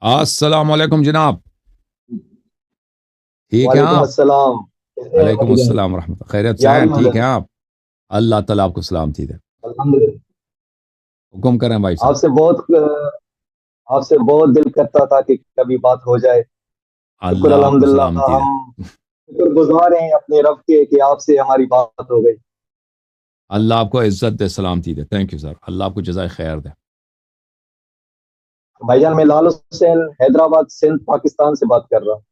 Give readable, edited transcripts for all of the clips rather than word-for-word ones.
السلام علیکم جناب، ٹھیک ہیں وعلیکم آپ؟ السلام، کیسے ہیں وعلیکم بھائی جان؟ السلام ورحمۃ اللہ، خیریت سے کیا ہیں؟ حال ٹھیک ہے؟ ہیں آپ؟ اللہ تعالیٰ آپ کو سلامتی دے۔ الحمدللہ۔ حکم کریں بھائی صاحب۔ آپ سے بہت آپ سے بہت دل کرتا تھا کہ کبھی بات ہو جائے۔ شکر اللہ آپ کو الحمدللہ، سلامتی دے۔ ہم شکر گزار ہیں اپنے رب کے کہ آپ سے ہماری بات ہو گئی۔ اللہ آپ کو عزت دے، سلامتی دے۔ تھینک یو سر، اللہ آپ کو جزائے خیر دے۔ بھائی جان، میں لال حسین حیدرآباد سندھ پاکستان سے بات کر رہا ہوں۔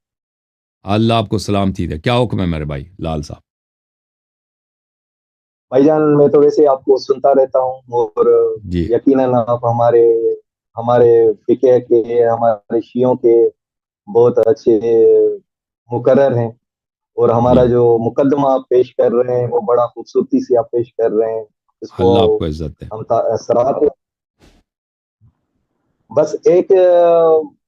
اللہ آپ کو سلامتی دے۔ کیا حکم ہے میرے بھائی لال صاحب؟ بھائی جان، میں تو ویسے آپ کو سنتا رہتا ہوں، اور جی یقیناً آپ ہمارے ہمارے فقہ کے، ہمارے شیعوں کے بہت اچھے مقرر ہیں، اور جی، ہمارا جو مقدمہ آپ پیش کر رہے ہیں وہ بڑا خوبصورتی سے آپ پیش کر رہے ہیں، اس کو اللہ آپ کو عزت دے۔ ہم سراہتے ہیں۔ بس ایک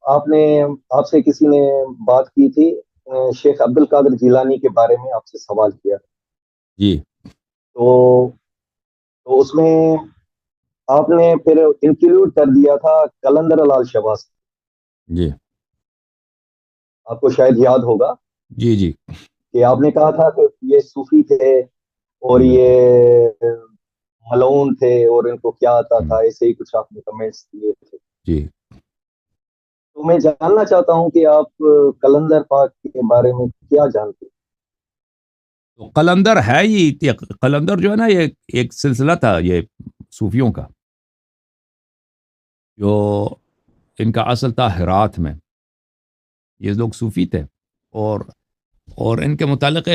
آپ سے کسی نے بات کی تھی، شیخ عبد القادر جیلانی کے بارے میں آپ سے سوال کیا، جی تو تو اس میں آپ نے پھر انکلوڈ کر دیا تھا قلندر لال شہباز۔ جی آپ کو شاید یاد ہوگا جی جی کہ آپ نے کہا تھا کہ یہ صوفی تھے، اور بالکل۔ یہ ملعون تھے، اور ان کو کیا آتا ہم، تھا، ایسے ہی کچھ آپ نے کمنٹس دیے تھے۔ جی تو میں جاننا چاہتا ہوں کہ آپ قلندر پاک کے بارے میں کیا جانتے ہیں؟ تو قلندر ہے یہ قلندر جو ہے نا، یہ ایک سلسلہ تھا یہ صوفیوں کا، جو ان کا اصل تھا ہرات میں۔ یہ لوگ صوفی تھے، اور ان کے متعلق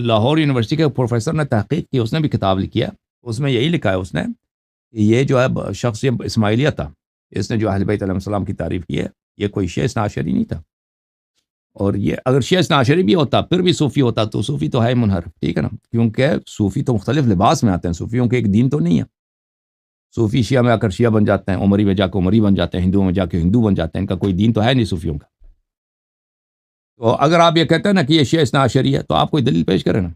لاہور یونیورسٹی کے پروفیسر نے تحقیق کی، اس نے بھی کتاب لکھی ہے، اس میں یہی لکھا ہے اس نے کہ یہ جو ہے شخص یہ اسماعیلیہ تھا، اس نے جو اہل بیت علیہ السلام کی تعریف کی ہے، یہ کوئی شیعہ اثنا عشری نہیں تھا۔ اور یہ اگر شیعہ اثنا عشری بھی ہوتا پھر بھی صوفی ہوتا، تو صوفی تو ہے منحرف، ٹھیک ہے نا، کیونکہ صوفی تو مختلف لباس میں آتے ہیں، صوفیوں کے ایک دین تو نہیں ہے۔ صوفی شیعہ میں آ کر شیعہ بن جاتے ہیں، عمری میں جا کے عمری بن جاتے ہیں، ہندوؤں میں جا کے ہندو بن جاتے ہیں، ان کا کوئی دین تو ہے نہیں صوفیوں کا۔ تو اگر آپ یہ کہتے ہیں نا کہ یہ شیعہ اثنا عشری ہے، تو آپ کوئی دلیل پیش کریں نا۔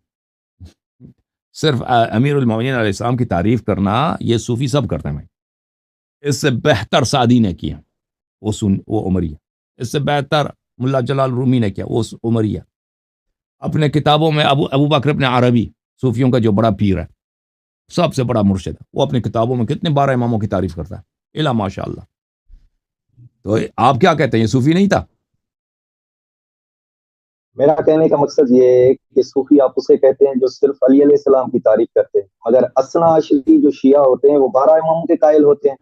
صرف امیر المومنین علیہ السلام کی تعریف کرنا یہ صوفی سب کرتے ہیں بھائی۔ اس سے بہتر سعدی نے کیا، وہ عمری ہے۔ اس سے بہتر ملا جلال رومی نے کیا، وہ عمری ہے۔ اپنے کتابوں میں ابو بکر ابن عربی، صوفیوں کا جو بڑا پیر ہے، سب سے بڑا مرشد ہے، وہ اپنی کتابوں میں کتنے 12 اماموں کی تعریف کرتا ہے، الا ماشاء اللہ۔ تو آپ کیا کہتے ہیں، یہ صوفی نہیں تھا؟ میرا کہنے کا مقصد یہ ہے کہ صوفی آپ اسے کہتے ہیں جو صرف علی علیہ السلام کی تعریف کرتے ہیں، مگر اثنا عشری جو شیعہ ہوتے ہیں وہ 12 اماموں کے قائل ہوتے ہیں۔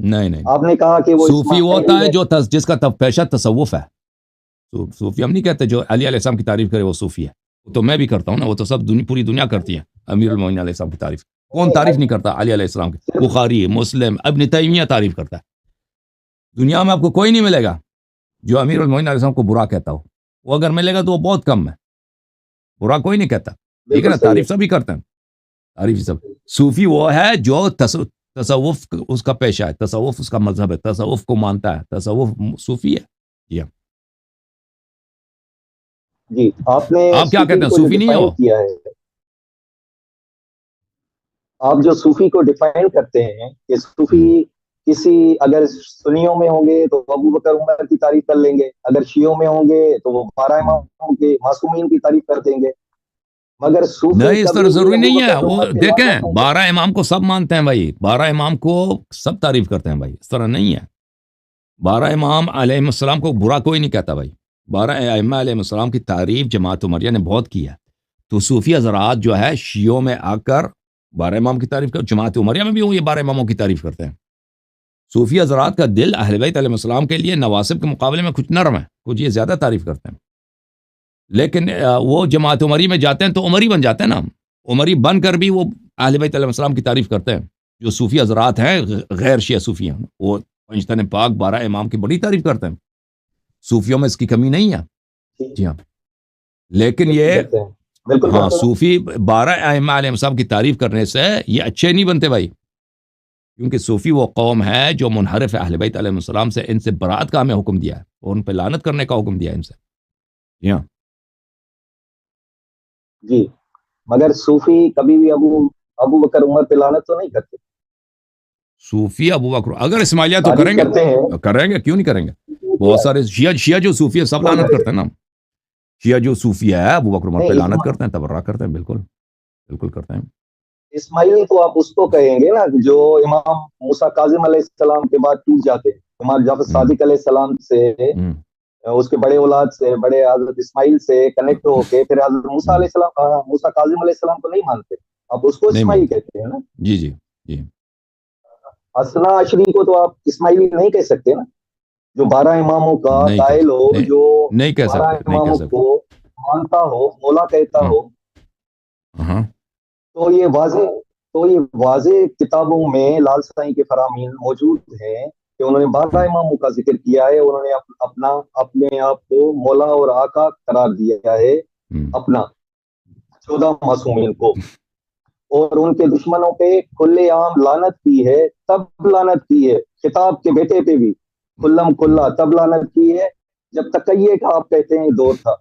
نہیں نہیں، آپ نے کہا کہ وہ صوفی وہ ہوتا اسماعیلی ہے ہے۔ جو جس کا پیشہ تصوف ہے۔ صوفی ہم نہیں کہتے جو علی علیہ السلام کی تعریف کرے وہ صوفی ہے، وہ تو میں بھی کرتا ہوں نا، وہ تو سب پوری دنیا کرتی ہے امیر المومنین علیہ السلام کی تعریف۔ کون تعریف نہیں کرتا علی علیہ السلام کی؟ صرف بخاری، مسلم، ابن تیمیہ تعریف کرتا ہے۔ دنیا میں آپ کو کوئی نہیں ملے گا جو امیر المومنین علیہ السلام کو برا کہتا ہو، وہ اگر ملے گا تو وہ بہت کم ہے، برا کوئی نہیں کہتا، ٹھیک ہے بالکل نا، صحیح تعریف سبھی کرتے ہیں، تعریف سب۔ صوفی وہ ہے جو تصوف اس کا پیشہ ہے، تصوف اس کا مذہب ہے، تصوف کو مانتا ہے، تصوف صوفی ہے۔ جی ہاں، ہے۔ جی، آپ نے آپ کیا صوفی کہتے ہیں، کو جو صوفی نہیں ڈیفائن ہو؟ کیا ہے، آپ جو صوفی کو ڈیفائن کرتے ہیں کہ صوفی ہم، کسی، اگر سنیوں میں ہوں گے تو ابو بکر عمر کی تعریف کر لیں گے، اگر شیعوں میں ہوں گے تو وہ 12 ہم۔ اماموں کے معصومین کی تعریف کر دیں گے، مگر صوفی نہیں، اس طرح کبھی بھی ضروری ابو نہیں ہے، بکر وہ عمر پہ دیکھیں لعنت نہیں کرتے۔ 12 امام کو سب مانتے ہیں بھائی، 12 امام کو سب تعریف کرتے ہیں بھائی، اس طرح نہیں ہے۔ 12 امام علیہ السلام کو برا کوئی نہیں کہتا بھائی، 12 ائمہ علیہ السلام کی تعریف جماعت عمریہ نے بہت کی ہے۔ تو صوفی حضرات جو ہے شیعوں میں آ کر 12 امام کی تعریف کر، جماعت عمریہ میں بھی وہ یہ 12 اماموں کی تعریف کرتے ہیں۔ صوفی حضرات کا دل اہل بیت علیہ السلام کے لیے نواسب کے مقابلے میں کچھ نرم ہے، کچھ یہ زیادہ تعریف کرتے ہیں۔ لیکن وہ جماعت عمری میں جاتے ہیں تو عمری بن جاتے ہیں نا، عمری بن کر بھی وہ اہل بیت علیہ السلام کی تعریف کرتے ہیں۔ جو صوفی حضرات ہیں غیر شیعہ صوفی ہیں، وہ پنجتن پاک 12 امام کی بڑی تعریف کرتے ہیں، صوفیوں میں اس کی کمی نہیں ہے۔ جی ہاں، لیکن بالکل یہ کرتے ہیں، بالکل ہاں، کرتے ہیں۔ صوفی 12 ائمہ علیہ السلام کی تعریف کرنے سے یہ اچھے نہیں بنتے بھائی، کیونکہ صوفی وہ قوم ہے جو منحرف ہے، اہل بیت علیہ السلام سے ان سے برات کا ہمیں حکم دیا ہے، اور ان پہ لعنت کرنے کا حکم دیا ہے ان سے۔ جی ہاں، جی، مگر صوفی کبھی بھی ابو بکر عمر پہ لعنت تو نہیں کرتے، صوفی ابو بکر اگر اسماعیلیہ تو کریں تعریف کرتے ہیں۔ گے، کریں گے، کیوں نہیں کریں گے؟ بہت سارے شیعہ جو صوفی ہے سب لعنت کرتے ہیں نا. شیعہ جو صوفی ہے ابو بکر عمر پہ لعنت کرتے ہیں, تبرہ کرتے ہیں. بالکل بالکل کرتے ہیں. اسماعیلی تو آپ اس کو کہیں گے نا جو امام موسیٰ کاظم علیہ السلام کے بعد ٹوٹ جاتے ہیں. امام جعفر صادق علیہ السلام سے, اس کے بڑے اولاد سے, بڑے حضرت اسماعیل سے کنیکٹ ہو کے پھر حضرت موسیٰ علیہ السلام, موسیٰ کاظم علیہ السلام کو نہیں مانتے, آپ اس کو اسماعیلی کہتے ہیں نا. جی جی جی. اثنا عشری کو تو آپ اسماعیلی نہیں کہہ سکتے نا, جو 12 اماموں کا قائل ہو, جو 12 اماموں کو مانتا ہو, مولا کہتا ہو. تو یہ واضح کتابوں میں لال سائیں کے فرامین موجود ہیں کہ انہوں نے 12 اماموں کا ذکر کیا ہے. انہوں نے اپنے آپ کو مولا اور آقا قرار دیا ہے, اپنا 14 معصومین کو, اور ان کے دشمنوں پہ کھلے عام لعنت کی ہے. تب لعنت کی ہے خطاب کے بیٹے پہ بھی کلم کلا, تب لعنت کی ہے جب تقیہ کا آپ کہتے ہیں دور تھا.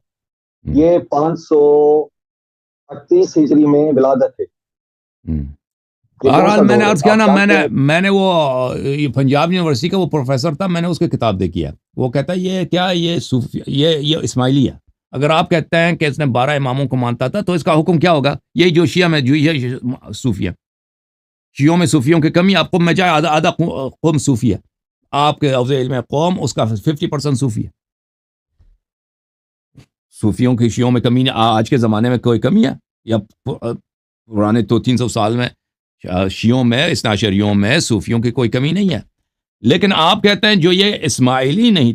یہ 538 ہجری میں ولادت ہے. بہرحال میں نے عرض کیا نا, میں نے وہ پنجاب یونیورسٹی کا وہ پروفیسر تھا, میں نے اس کی کتاب دیکھی ہے. وہ کہتا ہے یہ کیا, یہ صوفی, یہ اسماعیلی ہے. اگر آپ کہتے ہیں کہ اس نے 12 اماموں کو مانتا تھا تو اس کا حکم کیا ہوگا؟ یہی جو شیعہ میں جو یہ صوفی ہے, شیعوں میں صوفیوں کی کمی, آپ کو میں چاہے آدھا قوم صوفی ہے, آپ کے حوض علم قوم اس کا 50% صوفی ہے. صوفیوں کی شیعوں میں کمی نہیں. آج کے زمانے میں کوئی کمی ہے یا پرانے 200-300 سال میں شیعوں میں, اثنا عشریوں میں صوفیوں کی کوئی کمی نہیں ہے. لیکن آپ کہتے ہیں جو یہ اسماعیلی نہیں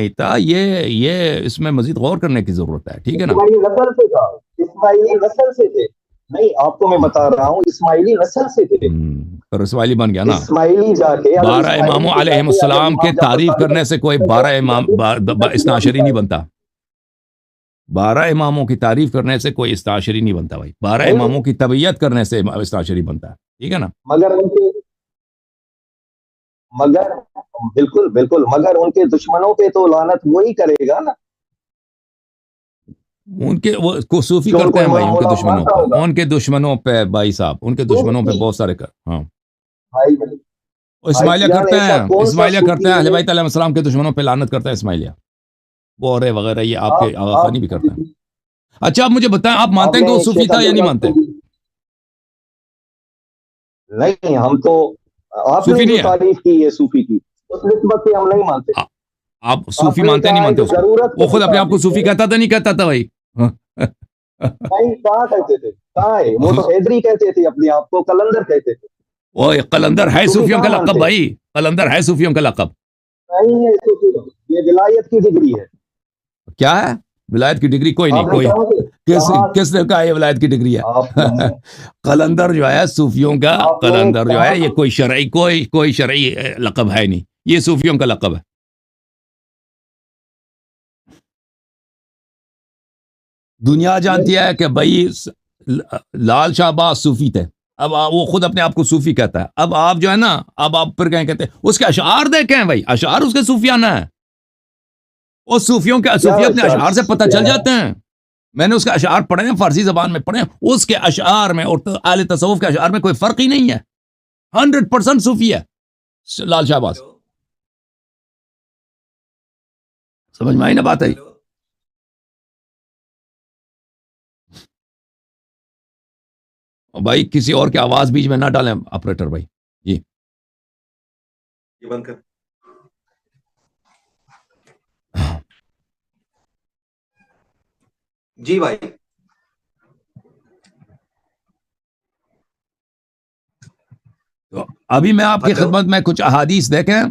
تھا, یہ اس میں مزید غور کرنے کی ضرورت ہے. ٹھیک ہے نا, اسماعیلی نسل سے تھے. نہیں, آپ کو میں بتا رہا ہوں اسماعیلی نسل سے تھے, پر اسماعیلی بن گیا نا. اسماعیلی جا کے 12 اماموں علیہ السلام کے تعریف کرنے سے کوئی 12 امام اثنا عشری نہیں بنتا. 12 اماموں کی تعریف کرنے سے کوئی اثنا عشری نہیں بنتا بھائی. 12 اماموں کی تبعیت کرنے سے اثنا عشری بنتا ہے. ٹھیک ہے نا. مگر ان کے دشمنوں پہ تو لعنت وہی کرے گا نا. ان کے وہ صوفی کرتے ہیں بھائی, ان کے دشمنوں پہ بھائی صاحب, ان کے دشمنوں پہ بہت سارے ہاں اسماعیلیہ کرتے ہیں. اہل بیت علیہ السلام کے دشمنوں پہ لعنت کرتا ہے اسماعیلیہ, بورے وغیرہ, یہ آپ کے آغا خانی بھی کرتے ہیں. اچھا آپ مجھے بتائیں, آپ مانتے ہیں کہ وہ صوفی تھا یا نہیں مانتے؟ نہیں, ہم تو آپ نے جو تعریف کی ہے صوفی کی, اس نسبت سے ہم نہیں مانتے. آپ صوفی مانتے نہیں مانتے اس کو؟ وہ خود اپنے آپ کو صوفی کہتا تھا نہیں کہتا تھا بھائی؟ نہیں, کہاں کہتے تھے, کہاں ہے وہ؟ تو حیدری کہتے تھے اپنے آپ کو, قلندر کہتے تھے. وہ قلندر ہے صوفیوں کا لقب بھائی, قلندر ہے صوفیوں کا لقب. نہیں ہے, یہ ولایت کی ڈگری ہے. کیا ہے ولایت کی ڈگری؟ کوئی نہیں, کوئی کس نے کہا یہ ولایت کی ڈگری ہے؟ قلندر جو ہے صوفیوں کا, قلندر جو ہے یہ کوئی شرعی لقب ہے نہیں, یہ صوفیوں کا لقب ہے. دنیا جانتی ہے کہ بھائی لال شہباز صوفی تھے, اب وہ خود اپنے آپ کو صوفی کہتا ہے. اب آپ جو ہے نا, اب آپ پھر کہتے ہیں اس کے اشعار دیکھیں بھائی, اشعار اس کے صوفیانہ ہیں. اور صوفیوں کے صوفی اپنے اشعار سے پتہ چل جاتے ہیں. میں نے اس کے اشعار پڑھے ہیں, فارسی زبان میں پڑھے ہیں. اس کے اشعار میں اور اہل تصوف کے اشعار میں کوئی فرق ہی نہیں ہے. 100% صوفی ہے لال شہباز. سمجھ میں آئی نا بات ہے؟ بھائی کسی اور کی آواز بیچ میں نہ ڈالیں آپریٹر بھائی. جی یہ بند کر. جی بھائی, تو ابھی میں آپ کی خدمت میں کچھ احادیث دیکھیں.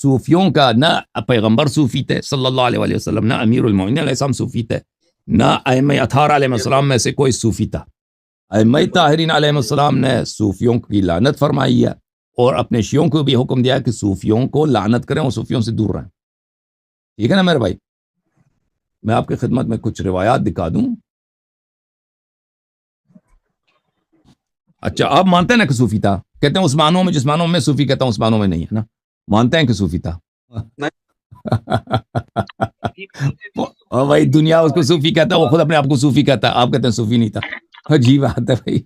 صوفیوں کا نہ پیغمبر صوفی تھے صلی اللہ علیہ وسلم, نہ امیر المومنین علیہ السلام صوفی تھے, نہ ائمہ اطہار علیہ السلام میں سے کوئی صوفی تھا. ائمہ طاہرین علیہ السلام نے صوفیوں کی لعنت فرمائی ہے, اور اپنے شیعوں کو بھی حکم دیا کہ صوفیوں کو لعنت کریں اور صوفیوں سے دور رہیں. ٹھیک ہے نا میرے بھائی؟ میں آپ کی خدمت میں کچھ روایات دکھا دوں. اچھا آپ مانتے ہیں نا کہ صوفی تھا؟ کہتے ہیں عثمانوں میں, جسمانوں میں صوفی کہتا ہوں, عثمانوں میں نہیں ہے نا. مانتے ہیں کہ صوفی تھا؟ اور بھائی دنیا اس کو صوفی کہتا ہے, وہ خود اپنے آپ کو صوفی کہتا ہے, آپ کہتے ہیں صوفی نہیں تھا. عجیب بات ہے بھائی.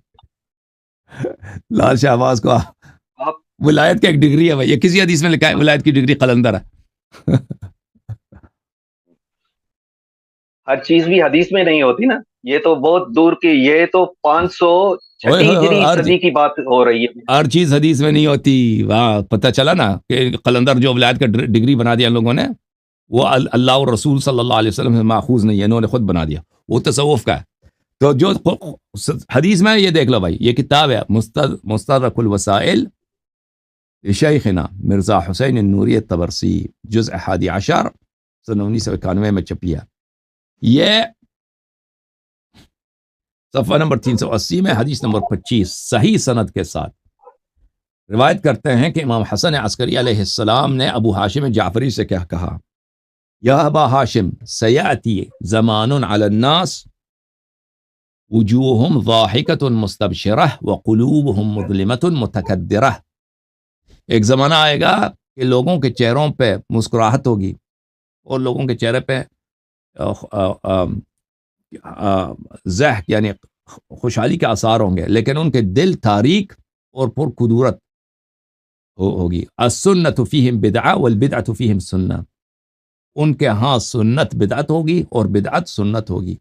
لال شہباز کو ولایت کا ایک ڈگری ہے بھائی، یہ کسی حدیث میں لکھا ہے ولایت کی ڈگری قلندر ہے. ہر چیز بھی حدیث میں نہیں ہوتی نا، یہ تو بہت دور کی، یہ تو 500 اوئے ہوئے ہوئے، ہجری صدی کی بات ہو رہی ہے. ہر چیز حدیث میں نہیں ہوتی. وہاں پتہ چلا نا کہ قلندر جو ولایت کا ڈگری بنا دیا ان لوگوں نے، وہ اللہ اور رسول صلی اللہ علیہ وسلم سے ماخوذ نہیں ہے، انہوں نے خود بنا دیا، وہ تصوف کا ہے. تو جو حدیث میں یہ دیکھ لو بھائی، یہ کتاب ہے مستدرک الوسائل شیخنا مرزا حسین النوری الطبرسی، جزء 11 سن 1991 میں چھپی ہے. یہ صفحہ نمبر 380 میں حدیث نمبر 25 صحیح سند کے ساتھ روایت کرتے ہیں کہ امام حسن عسکری علیہ السلام نے ابو ہاشم جعفری سے کیا کہا، یا ابا ہاشم سیاتی زمان علی الناس وجوہم ضاحکۃ مستبشرہ وقلوبہم مظلمۃ متکدرہ. ایک زمانہ آئے گا کہ لوگوں کے چہروں پہ مسکراہٹ ہوگی اور لوگوں کے چہرے پہ ضحک یعنی خوشحالی کے آثار ہوں گے، لیکن ان کے دل تاریک اور پر کدورت ہوگی. السنت فیہم بدعہ والبدعۃ فیہم سنہ، ان کے ہاں سنت بدعت ہوگی اور بدعت سنت ہوگی.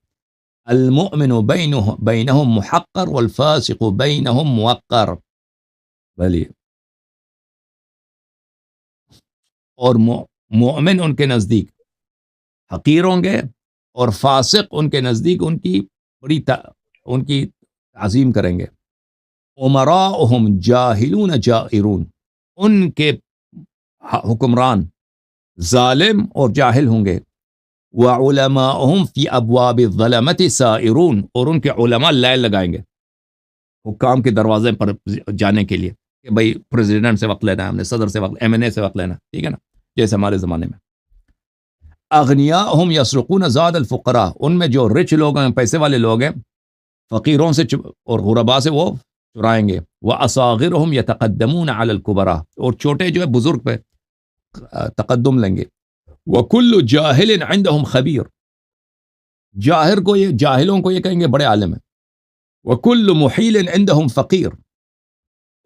المؤمن بینہم محقر والفاسق بینہم موقر. بلی، اور مومن ان کے نزدیک حقیر ہوں گے اور فاسق ان کے نزدیک ان کی بڑی ان کی تعظیم کریں گے. امراؤہم جاہلون جائرون، ان کے حکمران ظالم اور جاہل ہوں گے. وعلماؤہم فی ابواب الظلمۃ سائرون، اور ان کے علماء لائن لگائیں گے حکام کے دروازے پر جانے کے لیے کہ بھائی پریزیڈنٹ سے وقت لینا ہے، ہم نے صدر سے وقت، ایم این اے سے وقت لینا، ٹھیک ہے نا، جیسے ہمارے زمانے میں. اغنیاءہم یسرقون زاد الفقراء، ان میں جو رچ لوگ ہیں، پیسے والے لوگ ہیں، فقیروں سے اور غرباء سے وہ چرائیں گے. واصاغرہم یتقدمون علی الکبراء، اور چھوٹے جو ہے بزرگ پہ تقدم لیں گے. وکل جاہل عندہم خبیر، جاہر کو یہ جاہلوں کو یہ کہیں گے بڑے عالم ہیں. وکل محیل عندہم فقیر،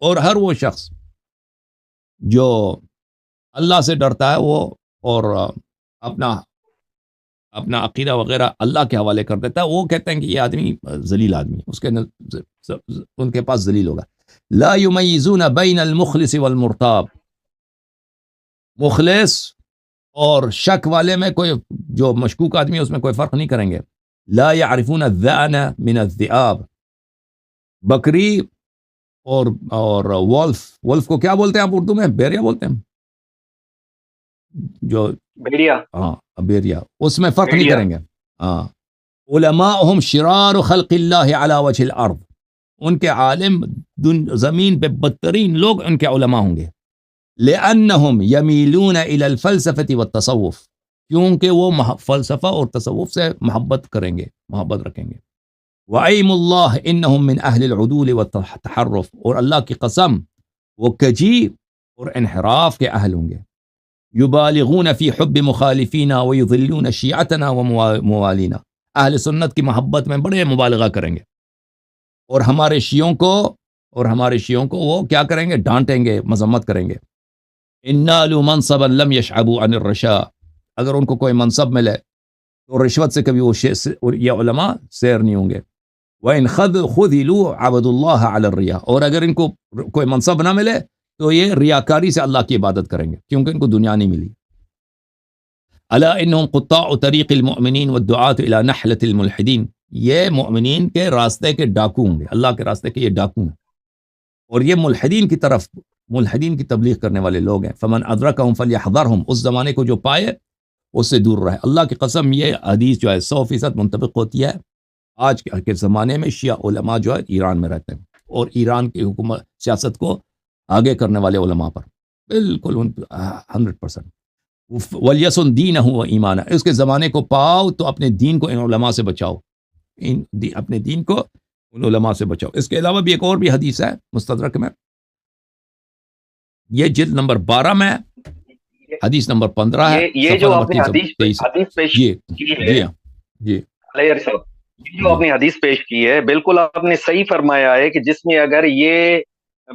اور ہر وہ شخص جو اللہ سے ڈرتا ہے وہ اور اپنا عقیدہ وغیرہ اللہ کے حوالے کر دیتا ہے، وہ کہتے ہیں کہ یہ آدمی ذلیل آدمی، اس کے ان کے پاس ذلیل ہوگا. لا یمیزون بین المخلص والمرتاب، مخلص اور شک والے میں کوئی، جو مشکوک آدمی ہے اس میں کوئی فرق نہیں کریں گے. لا یعرفون الذئن من الذئاب، بکری اور ولف کو کیا بولتے ہیں آپ اردو میں؟ بیریا بولتے ہیں، جو بھیڑیا، ہاں بیریا، اس میں فرق نہیں کریں گے. ہاں. علماءہم شرار خلق اللہ علی وجہ الارض، ان کے عالم زمین پہ بدترین لوگ ان کے علماء ہوں گے. لأنہم یمیلون الی الفلسفة والتصوف، کیونکہ وہ فلسفہ اور تصوف سے محبت کریں گے، محبت رکھیں گے. وَأَيْمُ اللَّهِ إِنَّهُمْ مِنْ أَهْلِ الْعُدُولِ وَالتَّحَرُّفِ، اور اللہ کی قسم وہ کجی اور انحراف کے اہل ہوں گے. يُبَالِغُونَ فِي حُبِّ مُخَالِفِينَ وَيُضِلُّونَ شِيعَتَنَا وَمُوَالِينَ، اہل سنت کی محبت میں بڑے مبالغہ کریں گے، اور ہمارے شیعوں کو وہ کیا کریں گے؟ ڈانٹیں گے، مذمت کریں گے. اِنَّالُوا مَنْصَبًا لَمْ يَشْعَبُوا عَنِ الرَّشَا، اگر ان کو کوئی منصب ملے تو رشوت سے کبھی وہ یہ علماء سیر نہیں ہوں گے. وَإِنْ خُذِلُوا عَبَدُوا اللَّهَ عَلَى الرِّيَا، اور اگر ان کو کوئی منصب نہ ملے تو یہ ریاکاری سے اللہ کی عبادت کریں گے، کیونکہ ان کو دنیا نہیں ملی. الا انہم قطاع طریق المؤمنین والدعاة الى نحلة الملحدین، یہ مؤمنین کے راستے کے ڈاکو ہوں گے، اللہ کے راستے کے یہ ڈاکو ہیں، اور یہ ملحدین کی طرف، ملحدین کی تبلیغ کرنے والے لوگ ہیں. فمن ادرکہم فلیحذرہم، اس زمانے کو جو پائے اس سے دور رہے. اللہ کی قسم یہ حدیث جو ہے 100% منطبق ہوتی ہے آج کے زمانے میں. شیعہ علماء جو ہے ایران میں رہتے ہیں، اور ایران کی حکومت سیاست کو آگے کرنے والے علماء پر بالکل 100%. وَلْيَسُنْ دِينَهُ وَإِيمَانَهُ، اس کے زمانے کو پاؤ تو اپنے دین کو ان علماء سے بچاؤ، اپنے دین کو ان علماء سے بچاؤ. اس کے علاوہ بھی ایک اور بھی حدیث ہے مستدرک میں، یہ جلد نمبر 12 میں حدیث نمبر 15 ہے. یہ جو آپ نے حدیث پیش کی ہے، جی جو آپ نے حدیث پیش کی ہے، بالکل آپ نے صحیح فرمایا ہے کہ جس میں اگر یہ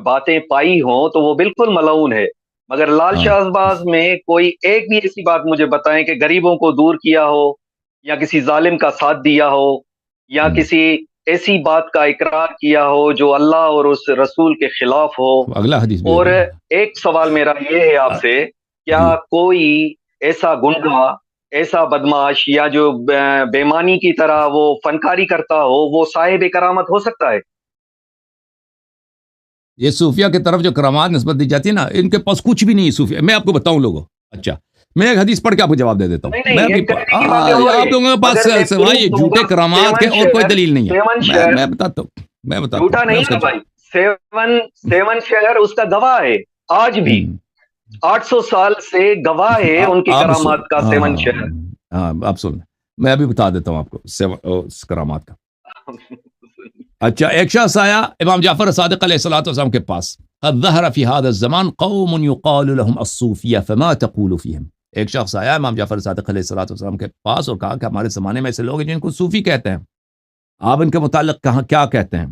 باتیں پائی ہوں تو وہ بالکل ملعون ہے، مگر لال شہباز میں کوئی ایک بھی ایسی بات مجھے بتائیں کہ غریبوں کو دور کیا ہو، یا کسی ظالم کا ساتھ دیا ہو، یا کسی ایسی بات کا اقرار کیا ہو جو اللہ اور اس رسول کے خلاف ہو۔ اگلا حدیث بھی اور ایک سوال میرا یہ ہے آپ سے، کیا کوئی ایسا گنڈا، ایسا بدماش، یا جو بےمانی کی طرح وہ فنکاری کرتا ہو، وہ صاحب کرامت ہو سکتا ہے؟ یہ صوفیہ کی طرف جو کرامات نسبت دی جاتی ہے نا، ان کے پاس کچھ بھی نہیں ہے صوفیہ. میں آپ کو بتاؤں لوگوں. اچھا میں ایک حدیث پڑھ کے آپ کو جواب دے دیتا ہوں. آپ لوگوں کے پاس سوائے یہ جھوٹے کرامات کے اور کوئی دلیل نہیں ہے. میں بتاتا ہوں، میں بتاتا ہوں. جھوٹا نہیں ہے بھائی، سیون شہر اس کا گواہ ہے، آج بھی 800 سال سے گواہ ہے ان کی کرامات کا سیون شہر. ہاں آپ سن، میں ابھی بتا دیتا ہوں آپ کو کرامات کا. اچھا ایک شخص آیا امام جعفر صادق علیہ الصلوۃ والسلام کے پاس. قد ظهر في هذا الزمان قوم يقال لهم الصوفیہ فما تقول فيهم. ایک شخص آیا امام جعفر صادق علیہ الصلوۃ والسلام کے پاس اور کہا کہ ہمارے زمانے میں ایسے لوگ ہیں جن کو صوفی کہتے ہیں، آپ ان کے متعلق کیا کہتے ہیں؟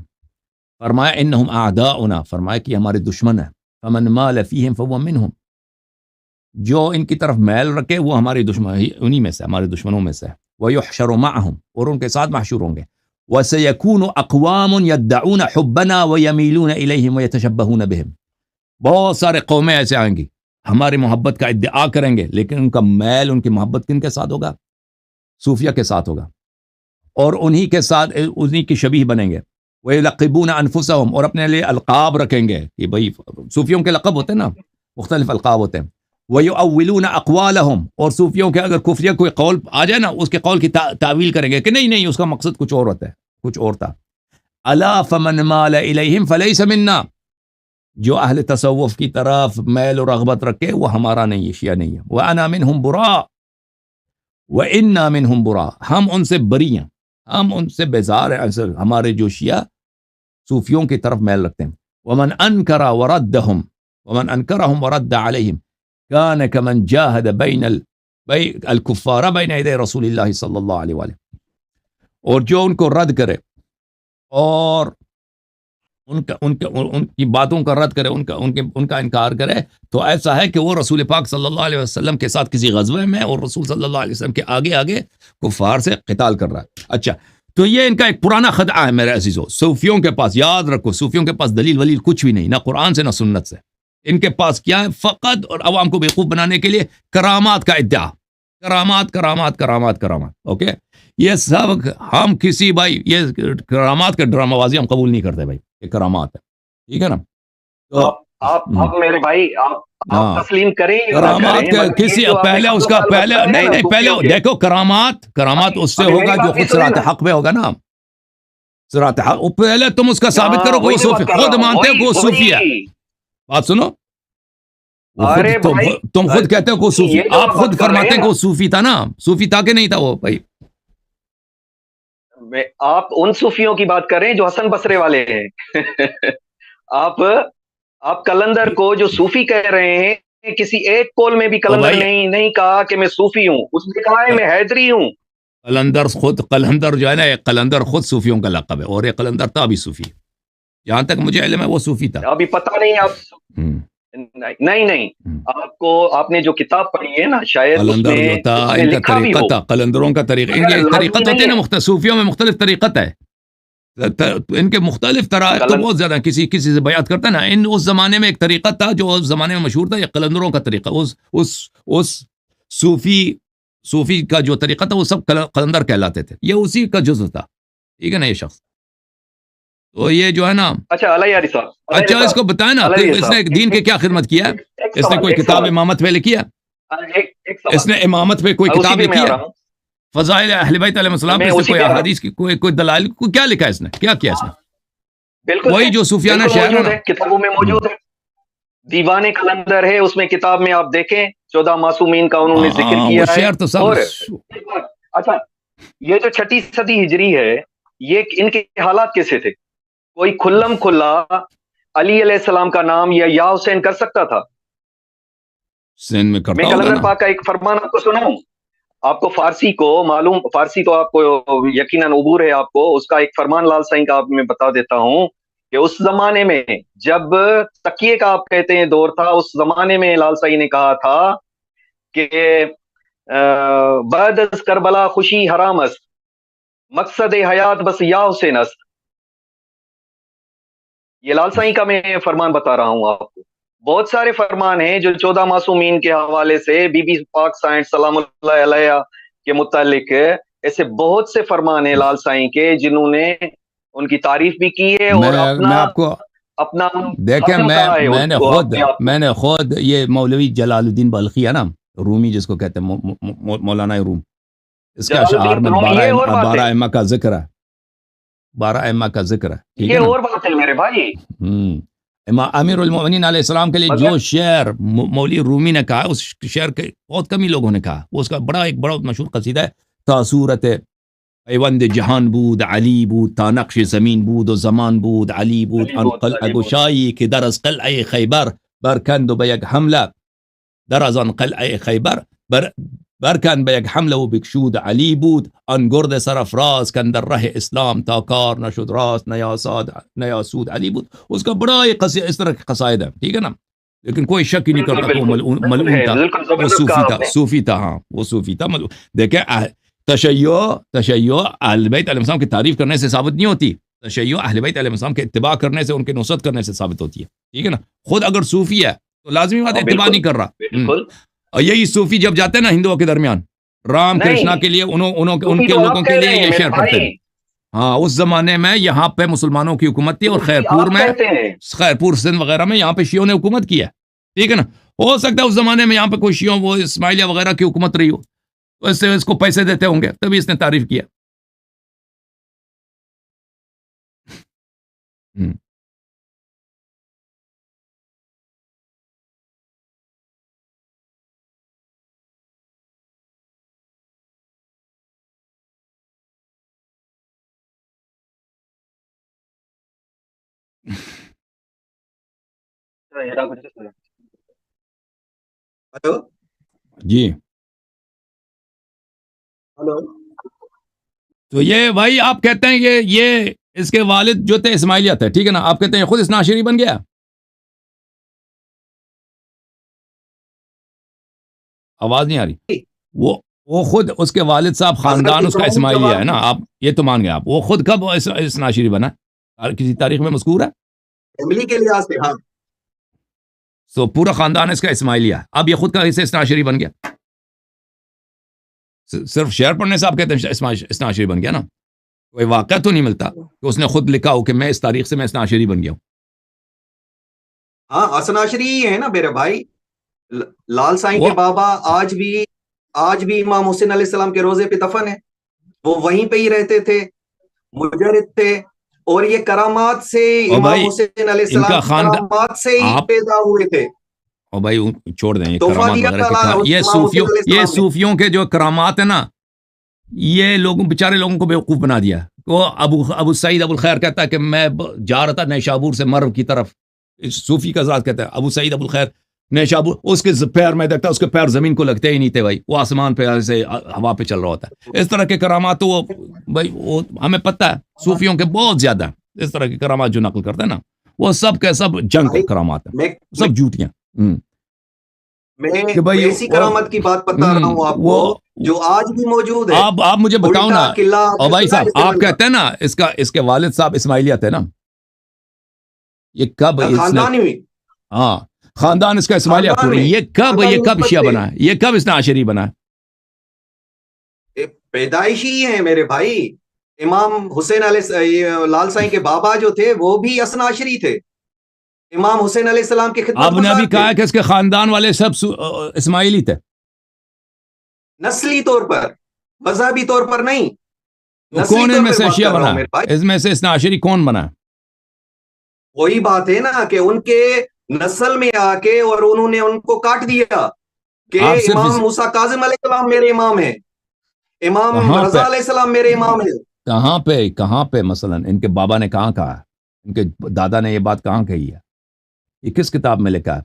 فرمایا انہم اعداؤنا، فرمایا کہ ہمارے دشمن ہیں. فمن مال فيهم فهو منهم، جو ان کی طرف میل رکھے وہ ہمارے دشمن، انہی میں سے، ہمارے دشمنوں میں سے. ويحشر معهم، اور ان کے ساتھ محشور ہوں گے. وَسَيَكُونُ أَقْوَامٌ يَدَّعُونَ حُبَّنَا وَيَمِيلُونَ إِلَيْهِمْ وَيَتَشَبَّهُونَ بِهِمْ. بہت سارے قومیں ایسے آئیں گی ہماری محبت کا ادعا کریں گے، لیکن ان کا میل، ان کی محبت کن کے ساتھ ہوگا؟ صوفیہ کے ساتھ ہوگا، اور انہی کے ساتھ انہی کی شبیہ بنیں گے. وَيَلَقِّبُونَ أَنفُسَهُمْ، اور اپنے لیے القاب رکھیں گے کہ بھئی صوفیوں کے لقب ہوتے ہیں نا، مختلف القاب ہوتے ہیں. وَيُؤَوِّلُونَ أَقْوَالَهُمْ، اور صوفیوں کے اگر کفریہ کوئی قول آ جائے نا، اس کے قول کی تعویل کریں گے کہ نہیں اس کا مقصد کچھ اور ہوتا ہے، کچھ اور تھا. الا فمن مال الیہم فلیس منا، جو اہل تصوف کی طرف میل و رغبت رکھے وہ ہمارا نہیں ہے، شیعہ نہیں ہے. وانا منہم براء وانا منہم براء، ہم ان سے بری ہیں، ہم ان سے بیزار ہیں. ہمارے جو شیعہ صوفیوں کی طرف میل رکھتے ہیں. ومن انکر وردہم ومن انکرہم ورد علیہم کان کمن جاہد بین الکفار بین یدی رسول اللہ صلی اللہ علیہ وآلہ. اور جو ان کو رد کرے اور ان کی باتوں کا رد کرے، ان کا انکار کرے، تو ایسا ہے کہ وہ رسول پاک صلی اللہ علیہ وسلم کے ساتھ کسی غزوے میں اور رسول صلی اللہ علیہ وسلم کے آگے آگے کفار سے قتال کر رہا ہے. اچھا تو یہ ان کا ایک پرانا خدعہ ہے میرے عزیزو. صوفیوں کے پاس، یاد رکھو، صوفیوں کے پاس دلیل ولیل کچھ بھی نہیں، نہ قرآن سے نہ سنت سے. ان کے پاس کیا ہے؟ فقط اور عوام کو بیوقوف بنانے کے لیے کرامات کا ادعا، کرامات کرامات کرامات کرامات. اوکے یہ سب ہم کسی بھائی یہ کرامات کا ڈرامہ بازی ہم قبول نہیں کرتے بھائی، یہ کرامات ہے، ٹھیک ہے نا. تو آپ میرے بھائی آپ تسلیم کریں کرامات کا کسی پہلے اس کا پہلے نہیں پہلے دیکھو کرامات اس سے ہوگا جو خود صراط حق پہ ہوگا نا، صراط حق. پہلے تم اس کا ثابت کرو کہ وہ صوفی، خود مانتے ہو کہ وہ صوفی ہے. بات سنو، تم خود کہتے ہو کہ وہ صوفی، آپ خود فرماتے ہیں کہ وہ صوفی تھا نا، صوفی تھا کہ نہیں تھا وہ بھائی؟ آپ ان صوفیوں کی بات کر رہے ہیں جو حسن بصرے والے ہیں. آپ کلندر کو جو صوفی کہہ رہے ہیں، کسی ایک قول میں بھی کلندر نہیں کہا کہ میں صوفی ہوں، اس نے کہا ہے میں حیدری ہوں. قلندر جو ہے نا، قلندر خود صوفیوں کا لقب ہے، اور یہ قلندر تھا بھی صوفی، جہاں تک مجھے علم ہے وہ صوفی تھا. ابھی پتہ نہیں آپ نہیں آپ نے جو کتاب پڑھی ہے نا، شاید قلندر جو تھا ان کا طریقہ تھا، قلندروں کا طریقہ، ان کے طریقت ہوتے ہیں نا مختلف، صوفیوں میں مختلف طریقت ہے، ان کے مختلف طرح تو بہت زیادہ. کسی سے بیعت کرتا ہے نا، اس زمانے میں ایک طریقہ تھا جو اس زمانے میں مشہور تھا، یہ قلندروں کا طریقہ. اس صوفی کا جو طریقہ تھا وہ سب قلندر کہلاتے تھے، یہ اسی کا جزء تھا، ٹھیک ہے نا. یہ شخص تو یہ جو ہے نا، اچھا اس کو بتائیں نا اس نے دین کے کیا خدمت کیا ہے؟ اس نے کوئی کتاب امامت پہ لکھی ہے؟ اس نے امامت پہ کوئی کتاب لکھی ہے؟ فضائل اہل بیت علیہ السلام پہ کوئی احادیث کی کوئی دلائل کیا لکھا ہے اس نے؟ کیا کیا اس نے؟ بالکل وہی جو صوفیانہ شعر ہے، کتابوں میں موجود ہے. دیوان قلندر ہے، اس میں کتاب میں آپ دیکھیں 14 معصومین کا انہوں نے ذکر کیا ہے. شعر تو سب. اچھا یہ جو 6 صدی ہجری ہے، یہ ان کے حالات کیسے تھے؟ کوئی کھلم کھلا علی علیہ السلام کا نام یا حسین کر سکتا تھا؟ میں کلندر پاک کا ایک فرمان آپ کو سناؤں، آپ کو فارسی کو آپ کو یقیناً عبور ہے آپ کو، اس کا ایک فرمان لال سائیں کا آپ میں بتا دیتا ہوں کہ اس زمانے میں جب تکیے کا آپ کہتے ہیں دور تھا، اس زمانے میں لال سائی نے کہا تھا کہ بعد از کربلا خوشی حرام است، مقصد حیات بس یا حسین است. یہ لال سائی کا میں فرمان بتا رہا ہوں آپ کو. بہت سارے فرمان ہیں جو 14 معصومین کے حوالے سے، بی بی پاک سائنس سلام اللہ علیہ کے متعلق ایسے بہت سے فرمان ہیں لال سائیں کے جنہوں نے ان کی تعریف بھی کی ہے اور میں آپ کو اپنا دیکھیں، حکم کہا ہے میں ان نے کو. خود یہ مولوی جلال الدین بلخی ہے نا، رومی جس کو کہتے ہیں مولانا روم، اس کے اشعار میں 12 ائمہ کا ذکر ہے، 12 ائمہ کا ذکر ہے. ٹھیک ہے یہ نا؟ اور بات ہے میرے بھائی. امیر المومنین علیہ السلام کے لیے جو شعر مولوی رومی نے کہا، اس شعر کے بہت کم ہی لوگوں نے کہا. وہ اس کا ایک بڑا مشہور قصیدہ ہے، تا صورت ایوند جہان بود علی بود، تا نقش زمین بود و زمان بود علی بود، ان قلع گشایی که در از قلعه خیبر برکند و به یک حمله، در از آن قلعه خیبر برکند به یک حمله و بکشود علی بود، آن گرد سرافراز کاندر ره اسلام تا کار نشد راست نیاسود علی بود. اس کا بڑا ایک قصیدہ اس طرح کے قصائد ہے. ٹھیک ہے نا؟ لیکن کوئی شک ہی نہیں کرتا کہ وہ ملعون تھا، وہ صوفی تھا. صوفی تھا، ہاں وہ صوفی تھا. دیکھیں تشیع اہل بیت علیہ السلام کی تعریف کرنے سے ثابت نہیں ہوتی، تشیع اہل بیت علیہ السلام کے اتباع کرنے سے، ان کے نصرت کرنے سے ثابت ہوتی ہے. ٹھیک ہے نا؟ خود اگر صوفی ہے تو لازمی بات اتباع نہیں کر رہا. اور یہی صوفی جب جاتے ہیں نا ہندوؤں کے درمیان، رام کرشنا کے لیے ان کے لوگوں کے لیے یہ شعر پڑھتے ہیں. ہاں اس زمانے میں یہاں پہ مسلمانوں کی حکومت تھی، اور خیرپور سندھ وغیرہ میں یہاں پہ شیعوں نے حکومت کی ہے. ٹھیک ہے نا؟ ہو سکتا ہے اس زمانے میں یہاں پہ کوئی شیعوں وہ اسماعیلیہ وغیرہ کی حکومت رہی ہو، تو اس سے اس کو پیسے دیتے ہوں گے، تبھی اس نے تعریف کیا. ہلو جی ہلو تو یہ بھائی آپ کہتے ہیں کہ یہ اس کے والد جو تھے اسماعیلیت ہے، ٹھیک ہے نا؟ آپ کہتے ہیں خود اثنا عشری بن گیا. آواز نہیں آ رہی. وہ خود اس کے والد صاحب خاندان اس کا اسماعیلیہ ہے نا، آپ یہ تو مان گئے. آپ وہ خود کب اثنا عشری بنا؟ کسی تاریخ میں مذکور ہے؟ فیملی کے لحاظ سے ہاں. تو پورا خاندان اس کا اسماعیلیہ ہے. اب یہ خود کا اسے اثنا عشری بن گیا. صرف شعر پڑھنے سے آپ کہتے ہیں اثنا عشری بن گیا نا؟ کوئی واقعہ تو نہیں ملتا کہ اس نے خود لکھا ہو کہ میں اس تاریخ سے میں اثنا عشری بن گیا ہوں. ہاں اثنا عشری ہی ہے نا میرے بھائی. لال سائیں کے بابا آج بھی امام حسین علیہ السلام کے روزے پہ دفن ہے. وہ وہیں پہ ہی رہتے تھے، مجرد تھے، اور یہ کرامات سے امام حسین علیہ السلام کرامات سے ہی پیدا ہوئے تھے. اور بھائی چھوڑ دیں یہ کرامات وغیرہ، یہ صوفیوں کے جو کرامات ہیں نا، یہ لوگوں بیچارے لوگوں کو بیوقوف بنا دیا. وہ ابو سعید ابو الخیر کہتا ہے کہ میں جا رہا تھا نیشابور سے مرو کی طرف. صوفی کا ذات کہتا ہے ابو سعید ابو الخیر نیشابور، اس کے پیر میں دیکھتا اس کے پیر زمین کو لگتے ہی نہیں تھے بھائی، وہ آسمان پہ ایسے ہوا پہ چل رہا ہوتا ہے. اس طرح کے کرامات تو وہ بھائی وہ ہمیں پتہ ہے صوفیوں کے بہت زیادہ اس طرح کے کرامات جو نقل کرتے ہیں نا، وہ سب کے سب جنگ کرامات ہیں، سب جھوٹیاں. میں ایسی کرامت کی بات بتا رہا ہوں آپ کو جو آج بھی موجود ہے. آپ مجھے بتاؤ نا، اور بھائی صاحب آپ کہتے ہیں نا اس کے والد صاحب اسماعیلیت ہے نا، یہ کب خاندان ہوئی؟ ہاں خاندان اس کا اسماعیلیہ پوری. یہ کب شیعہ بنا ہے؟ یہ کب اثنا عشری بنا ہے؟ پیدائشی ہیں میرے بھائی. امام حسین علیہ لال سائیں کے بابا جو تھے وہ بھی اثنا عشری تھے. امام حسین علیہ السلام کی خدمت آپ نے ابھی کہا کہ اس کے خاندان والے سب اسماعیلی تھے. نسلی طور پر، مذہبی طور پر نہیں. کون ان میں سے شیعہ بنا؟ اس میں سے اثنا عشری کون بنا؟ وہی بات ہے نا کہ ان کے نسل میں آ کے اور انہوں نے ان کو کاٹ دیا کہ امام موسیٰ کاظم علیہ السلام میرے امام ہیں، امام رضا علیہ السلام میرے امام ہیں. کہاں پہ مثلا ان کے بابا نے کہاں کہا؟ ان کے دادا نے یہ بات کہاں کہی ہے؟ یہ کس کتاب میں لکھا ہے؟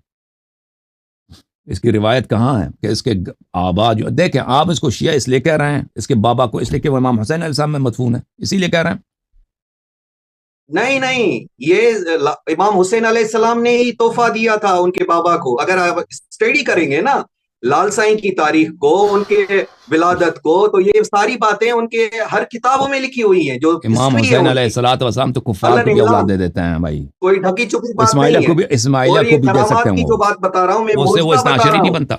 اس کی روایت کہاں ہے کہ اس کے آبا جو دیکھیں، آپ اس کو شیعہ اس لیے کہہ رہے ہیں، اس کے بابا کو اس لیے کہ وہ امام حسین علیہ السلام میں مدفون ہے، اسی لیے کہہ رہے ہیں. نہیں نہیں، یہ امام حسین علیہ السلام نے ہی تحفہ دیا تھا ان کے بابا کو. اگر آپ اسٹڈی کریں گے نا لال سائیں کی تاریخ کو، ان کے ولادت کو، تو یہ ساری باتیں ان کے ہر کتابوں میں لکھی ہوئی ہیں. جو امام حسین علیہ الصلوۃ والسلام تو کفار کو بھی اولاد دے دیتے ہیں بھائی. کوئی ڈھکی چھپی بات اسماعیلہ نہیں کو بھی ہے. اسماعیلہ اور کو یہ بھی دے کرامات سکتے کی ہیں جو بات بتا رہا ہوں میں، اس سے وہ موجودہ اثنا بتا عشری رہا نہیں ہوں. بنتا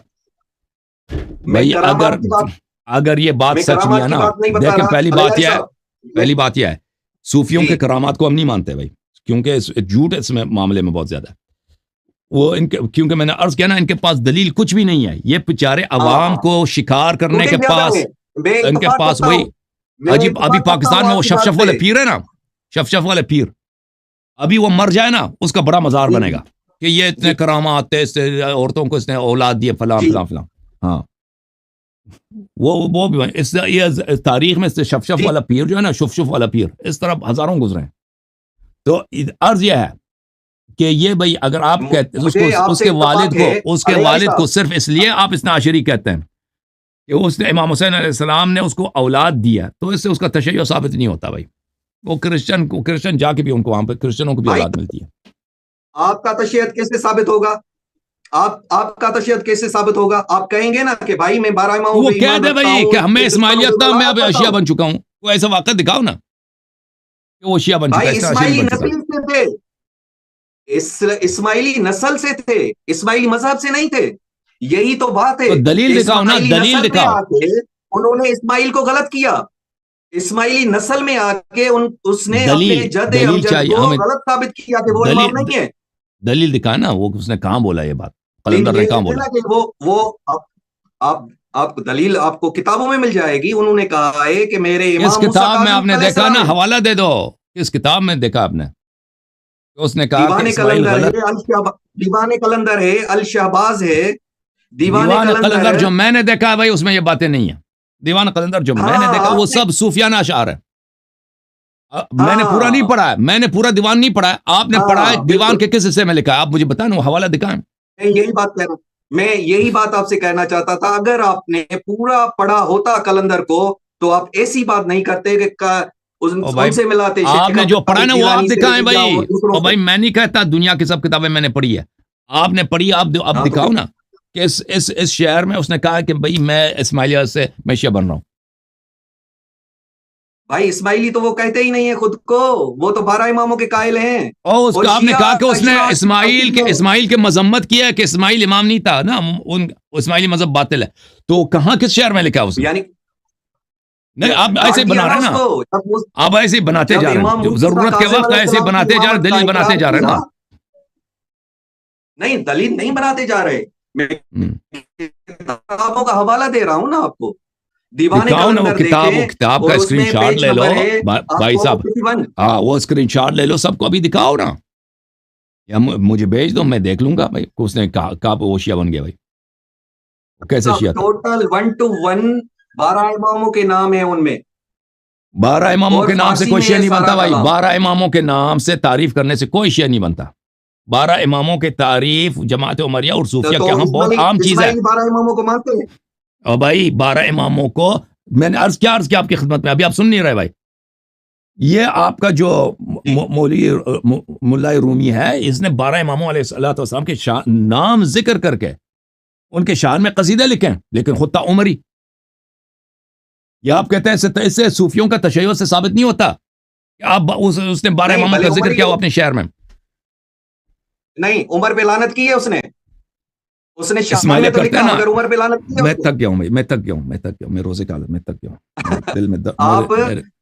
میں بھائی. کرامات کی بات اگر یہ بات میں سچ نہیں کرامات ہے کی نا، بات نہیں بتا دیکھیں رہا. پہلی بات یہ ہے، پہلی بات یہ ہے صوفیوں جی. کے کرامات کو ہم نہیں مانتے بھائی، کیونکہ جھوٹ اس میں معاملے میں بہت زیادہ ہے. وہ ان کے، کیونکہ میں نے عرض کیا نا، ان کے پاس دلیل کچھ بھی نہیں ہے. یہ بیچارے عوام کو شکار کرنے کے پاس ان کے پاس وہی عجیب. ابھی پاکستان میں وہ شفشف والے پیر ہے نا، شفشف والے پیر، ابھی وہ مر جائے نا اس کا بڑا مزار بنے گا کہ یہ اتنے کرامات تھے، اس سے عورتوں کو اس نے اولاد دیے، فلاں فلاں فلاں. ہاں وہ بھی اس یہ تاریخ میں شفشف والا پیر جو ہے نا، شفشف والا پیر، اس طرح ہزاروں گزرے ہیں. تو عرض یہ ہے کہ یہ بھائی اگر آپ کہتے اس کے والد کو صرف اس لیے آپ اثنا عشری کہتے ہیں کہ اس نے امام حسین علیہ السلام نے اس کو اولاد دیا، تو اس سے اس کا تشیع ثابت نہیں ہوتا بھائی. وہ کرسچن جا کے بھی ان کو وہاں پہ کرسچنوں کو بھی اولاد ملتی ہے. آپ کا تشیعت کیسے ثابت ہوگا؟ آپ کا تشیعت کیسے ثابت ہوگا؟ آپ کہیں گے نا کہ بھائی میں 12 اماموں وہ پہ کہہ ایمان دے رکھتا بھائی ہوں، کہ ہمیں اسماعیلیت تھا، میں اب شیعہ بن چکا ہوں. وہ ایسا واقعہ دکھاؤ نا کہ وہ شیعہ بن چکا ہے، اسماعیلی نسل سے تھے، اسماعیلی نسل سے تھے، اسماعیلی مذہب سے نہیں تھے. یہی تو بات ہے. دلیل دکھاؤ نا، دلیل دکھاؤ. انہوں نے اسماعیل کو غلط کیا. اسماعیلی نسل میں آ کے اس نے اپنے جد امجد کو غلط ثابت کیا کہ وہ امام نہیں ہے. دلیل دکھا نا، وہ اس نے کہاں بولا یہ بات، قلندر نے کہاں بولا؟ وہ آپ کو دلیل آپ کو کتابوں میں مل جائے گی. انہوں نے کہا ہے کہ میرے کس امام کتاب میں آپ نے دیکھا نا؟ حوالہ دے دو، کس کتاب میں دیکھا آپ نے؟ اس نے کہا کہ اسماعیل غلط. دیوان کلندر ہے، الشہباز ہے. دیوان قلندر جو میں نے دیکھا ہے بھائی، اس میں یہ باتیں نہیں ہیں. دیوان قلندر جو میں نے دیکھا وہ سب صوفیانہ اشعار ہے. میں نے پورا نہیں پڑھا ہے، میں نے پورا دیوان نہیں پڑھا ہے. آپ نے پڑھا ہے دیوان کے کس حصے میں لکھا ہے؟ آپ مجھے بتائیں، وہ حوالہ دکھائیں. میں یہی بات آپ سے کہنا چاہتا تھا. اگر آپ نے پورا پڑھا ہوتا کلندر کو تو آپ ایسی بات نہیں کرتے کہ ان سے ملاتے. آپ نے جو پڑھا نا وہ آپ دکھائیں بھائی. اور بھائی میں نہیں کہتا دنیا کی سب کتابیں میں نے پڑھی ہے، آپ نے پڑھی، آپ دکھاؤ نا کہ اس شہر میں اس نے کہا کہ بھائی میں اسماعیلیہ سے میں شیعہ بن رہا ہوں. بھائی اسماعیلی تو وہ کہتے ہی نہیں ہے خود کو، وہ تو 12 اماموں کے قائل ہیں. اور آپ نے کہا کہ اس نے اسماعیل کے مذمت کیا کہ اسماعیل امام نہیں تھا نا، اسماعیلی مذہب باطل ہے. تو کہاں کس شہر میں لکھا اس نے؟ یعنی نہیں، آپ ایسے بنا رہے ہیں نا، آپ ایسے ہی بناتے جا رہے ہیں، ضرورت کے وقت ایسے بناتے جا رہے، دلیل بناتے جا رہے ہیں نا. نہیں، دلیل نہیں بناتے جا رہے، میں کتابوں کا حوالہ دے رہا ہوں نا آپ کو. دکھاؤ نا وہ کتاب کا اسکرین شاٹ لے لو بھائی صاحب. ہاں وہ اسکرین شاٹ لے لو سب کو، ابھی دکھاؤ نا، یا مجھے بھیج دو، میں دیکھ لوں گا بھائی اس نے کہا وہ شیعہ بن گیا. بھائی کیسے شیعہ تھا؟ ٹوٹل 1 to 1 12 اماموں کے نام ہیں ان میں. 12 اماموں کے نام سے کوئی شیعہ نہیں بنتا بھائی. 12 اماموں کے نام سے تعریف کرنے سے کوئی شیعہ نہیں بنتا. 12 اماموں کے تعریف جماعت عمریہ اور صوفیہ کے ہاں بہت عام چیز ہے. 12 اماموں کو مانتے ہیں اور بھائی 12 اماموں کو میں نے عرض کیا آپ کی خدمت میں، ابھی آپ سن نہیں رہے بھائی. یہ آپ کا جو مولوی رومی ہے، اس نے 12 اماموں علیہ السلام کے نام ذکر کر کے ان کے شان میں قصیدے لکھے ہیں، لیکن خود تا عمری. یہ آپ کہتے ہیں اس سے صوفیوں کا تشیع سے ثابت نہیں ہوتا کہ آپ اس نے 12 اماموں کا ذکر کیا ہو اپنے شہر میں. نہیں، عمر پہ لعنت کی ہے اس نے اسماعیلیہ کرتے ہیں نا. اگر عمر پہ لعنت کی ہے، میں تک گیا ہوں بھائی، میں تک گیا ہوں میں روزے کا حالت میں تک گیا ہوں دل میں.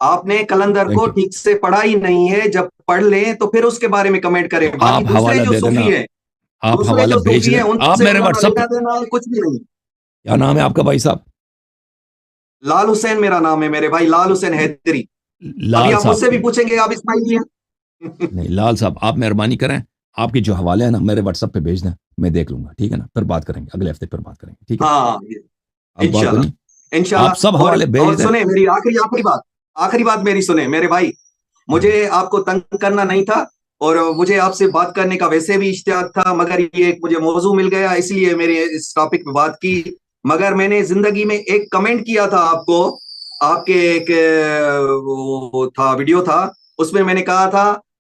آپ نے کلندر کو ٹھیک سے پڑھا ہی نہیں ہے. جب پڑھ لیں تو پھر اس کے بارے میں کمنٹ کریں. آپ حوالہ دے دینا، آپ حوالہ بھیج دیں. آپ میرے واٹس ایپ کچھ بھی نہیں. کیا نام ہے آپ کا بھائی صاحب؟ لال حسین میرا نام ہے میرے بھائی، لال حسین حیدری. ابھی آپ مجھ سے بھی پوچھیں گے آپ اسماعیلی ہیں؟ نہیں لال صاحب، آپ مہربانی کریں، آپ کے جو حوالے ہیں نا میرے واٹس ایپ پہ بھیج دیں، میں دیکھ لوں گا. ٹھیک ہے نا، پھر بات کریں گے اگلے ہفتے، پھر بات کریں گے. ٹھیک ہے، ہاں انشاءاللہ. آپ سب حوالے بھیج دیں. سنیں میری آخری بات میری سنیں میرے بھائی. مجھے آپ کو تنگ کرنا نہیں تھا، اور مجھے آپ سے بات کرنے کا ویسے بھی اشتیاق تھا، مگر یہ مجھے موضوع مل گیا اس لیے میرے اس ٹاپک پہ بات کی. مگر میں نے زندگی میں ایک کمنٹ کیا تھا آپ کو، آپ کے ایک تھا ویڈیو تھا، اس میں میں نے کہا تھا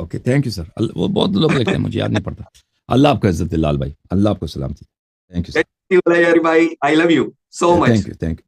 اوکے تھینک یو سر. وہ بہت لوگ لکھتے ہیں, مجھے یاد نہیں پڑتا. اللہ آپ کو عزت دے لال بھائی, اللہ آپ کو سلامتی. Thank you sir. Thank you, Alayari bhai. I love you so much. Thank you.